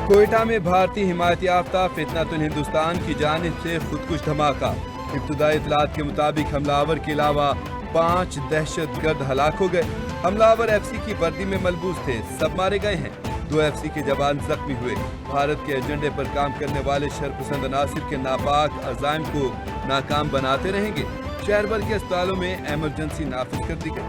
کوئٹہ میں بھارتی حمایت یافتہ فتنۃ الہندوستان کی جانب سے خودکش دھماکہ۔ ابتدائی اطلاعات کے مطابق حملہ آور کے علاوہ 5 دہشت گرد ہلاک ہو گئے۔ حملہ آور ایف سی کی وردی میں ملبوس تھے، سب مارے گئے ہیں۔ 2 ایف سی کے جوان زخمی ہوئے۔ بھارت کے ایجنڈے پر کام کرنے والے شرپسند عناصر کے ناپاک عزائم کو ناکام بناتے رہیں گے۔ شہر بھر کے اسپتالوں میں ایمرجنسی نافذ کر دی گئی۔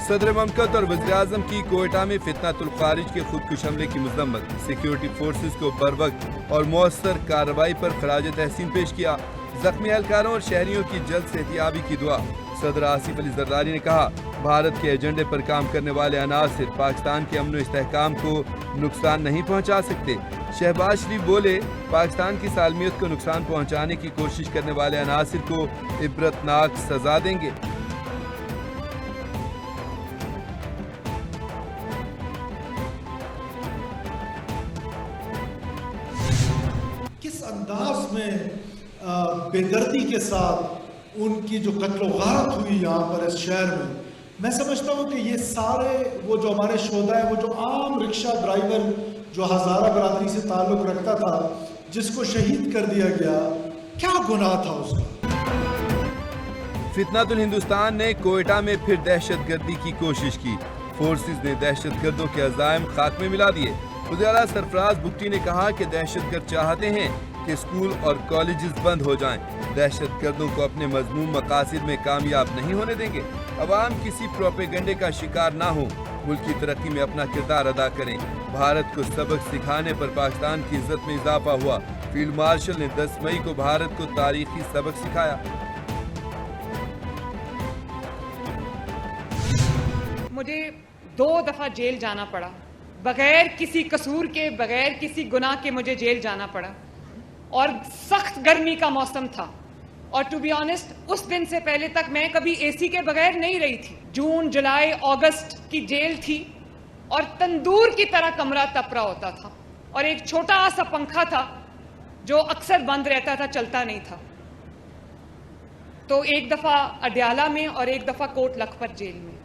صدر مملکت اور وزیراعظم کی کوئٹہ میں فتنۃ الخارج کے خودکش حملے کی مذمت۔ سیکیورٹی فورسز کو بروقت اور مؤثر کارروائی پر خراج تحسین پیش کیا۔ زخمی اہلکاروں اور شہریوں کی جلد صحتیابی کی دعا۔ صدر آصف علی زرداری نے کہا، بھارت کے ایجنڈے پر کام کرنے والے عناصر پاکستان کے امن و استحکام کو نقصان نہیں پہنچا سکتے۔ شہباز شریف بولے، پاکستان کی سالمیت کو نقصان پہنچانے کی کوشش کرنے والے عناصر کو عبرتناک سزا دیں گے۔ کس انداز میں بے دردی کے ساتھ ان کی جو قتل و غارت ہوئی یہاں پر اس شہر میں سمجھتا ہوں کہ یہ سارے وہ جو ہمارے شہداء ہیں، وہ جو عام رکشہ ڈرائیور جو ہزارہ برادری سے تعلق رکھتا تھا، جس کو شہید کر دیا گیا، کیا گناہ تھا اس کا؟ فتنۃ الہندوستان نے کوئٹہ میں پھر دہشت گردی کی کوشش کی۔ فورسز نے دہشت گردوں کے عزائم خاک میں ملا دیے۔ وزیر اعلیٰ سرفراز بگٹی نے کہا کہ دہشت گرد چاہتے ہیں کہ اسکول اور کالجز بند ہو جائیں۔ دہشت گردوں کو اپنے مذموم مقاصد میں کامیاب نہیں ہونے دیں گے۔ عوام کسی پروپیگنڈے کا شکار نہ ہوں، ملک کی ترقی میں اپنا کردار ادا کریں۔ بھارت کو سبق سکھانے پر پاکستان کی عزت میں اضافہ ہوا۔ فیلڈ مارشل نے 10 مئی کو بھارت کو تاریخی سبق سکھایا۔ مجھے 2 دفعہ جیل جانا پڑا، بغیر کسی قصور کے، بغیر کسی گناہ کے مجھے جیل جانا پڑا، اور سخت گرمی کا موسم تھا، اور ٹو بی آنیسٹ اس دن سے پہلے تک میں کبھی اے سی کے بغیر نہیں رہی تھی۔ جون، جولائی، اگست کی جیل تھی، اور تندور کی طرح کمرہ تپ رہا ہوتا تھا، اور ایک چھوٹا سا پنکھا تھا جو اکثر بند رہتا تھا، چلتا نہیں تھا۔ تو ایک دفعہ اڈیالہ میں اور ایک دفعہ کوٹ لکھپت جیل میں۔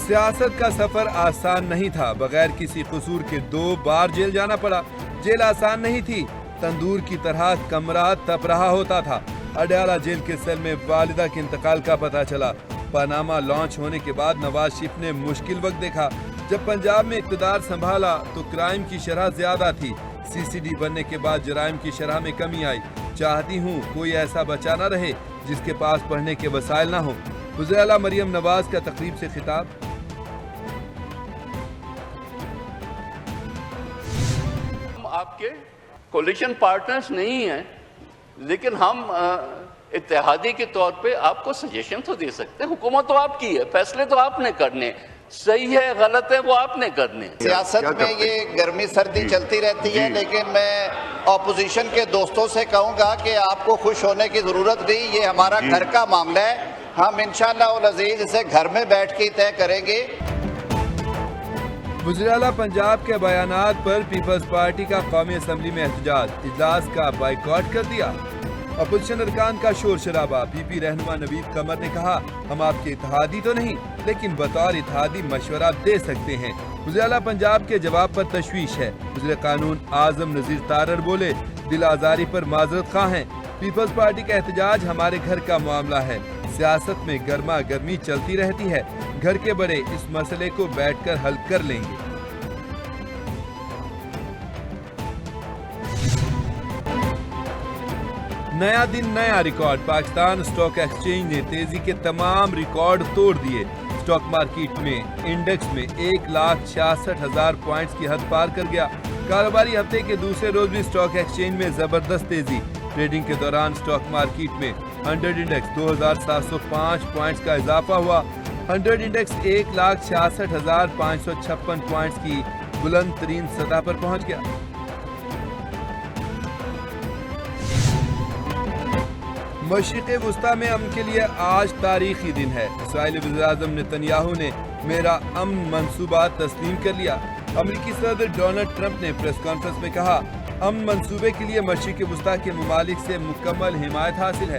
سیاست کا سفر آسان نہیں تھا، بغیر کسی قصور کے 2 بار جیل جانا پڑا۔ جیل آسان نہیں تھی، تندور کی طرح کمرہ تپ رہا ہوتا تھا۔ اڈیالہ جیل کے سیل میں والدہ کے انتقال کا پتہ چلا۔ پاناما لانچ ہونے کے بعد نواز شریف نے مشکل وقت دیکھا۔ جب پنجاب میں اقتدار سنبھالا تو کرائم کی شرح زیادہ تھی۔ سی سی ڈی بننے کے بعد جرائم کی شرح میں کمی آئی۔ چاہتی ہوں کوئی ایسا بچہ نہ رہے جس کے پاس پڑھنے کے وسائل نہ ہوں۔ وزیر اعلیٰ مریم نواز کا تقریب سے خطاب۔ آپ کے کولیشن پارٹنرز نہیں ہیں، لیکن ہم اتحادی کے طور پہ آپ کو سجیشن تو دے سکتے ہیں۔ حکومت تو آپ کی ہے، فیصلے تو آپ نے کرنے، صحیح ہے غلط ہے وہ آپ نے کرنے۔ سیاست میں یہ گرمی سردی چلتی رہتی ہے، لیکن میں اپوزیشن کے دوستوں سے کہوں گا کہ آپ کو خوش ہونے کی ضرورت نہیں، یہ ہمارا گھر کا معاملہ ہے۔ ہم انشاءاللہ العزیز اسے گھر میں بیٹھ کے طے کریں گے۔ وزیر اعلیٰ پنجاب کے بیانات پر پیپلز پارٹی کا قومی اسمبلی میں احتجاج، اجلاس کا بائیکاٹ کر دیا۔ اپوزیشن ارکان کا شور شرابہ۔ پی پی رہنما نوید قمر نے کہا، ہم آپ کے اتحادی تو نہیں، لیکن بطور اتحادی مشورہ دے سکتے ہیں۔ وزیر اعلیٰ پنجاب کے جواب پر تشویش ہے۔ وزیر قانون اعظم نذیر تارڑ بولے، دل آزاری پر معذرت خواہ ہیں۔ پیپلز پارٹی کا احتجاج ہمارے گھر کا معاملہ ہے۔ سیاست میں گرما گرمی چلتی رہتی ہے، گھر کے بڑے اس مسئلے کو بیٹھ کر حل کر لیں گے۔ نیا دن نیا ریکارڈ، پاکستان اسٹاک ایکسچینج نے تیزی کے تمام ریکارڈ توڑ دیے۔ اسٹاک مارکیٹ میں انڈیکس میں 1,66,000 پوائنٹس کی حد پار کر گیا۔ کاروباری ہفتے کے دوسرے روز بھی اسٹاک ایکسچینج میں زبردست تیزی۔ ٹریڈنگ کے دوران اسٹاک مارکیٹ میں 100 انڈیکس 2,705 پوائنٹس کا اضافہ ہوا۔ 100 انڈیکس 1,66,556 پوائنٹس کی بلند ترین سطح پر پہنچ گیا۔ مشرق وسطی میں امن کے لیے آج تاریخی دن ہے۔ اسرائیلی وزیراعظم نتنیاہو نے میرا امن منصوبہ تسلیم کر لیا۔ امریکی صدر ڈونلڈ ٹرمپ نے پریس کانفرنس میں کہا، امن منصوبے کے لیے مشرق وسطی کے ممالک سے مکمل حمایت حاصل ہے۔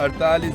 48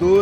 2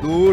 2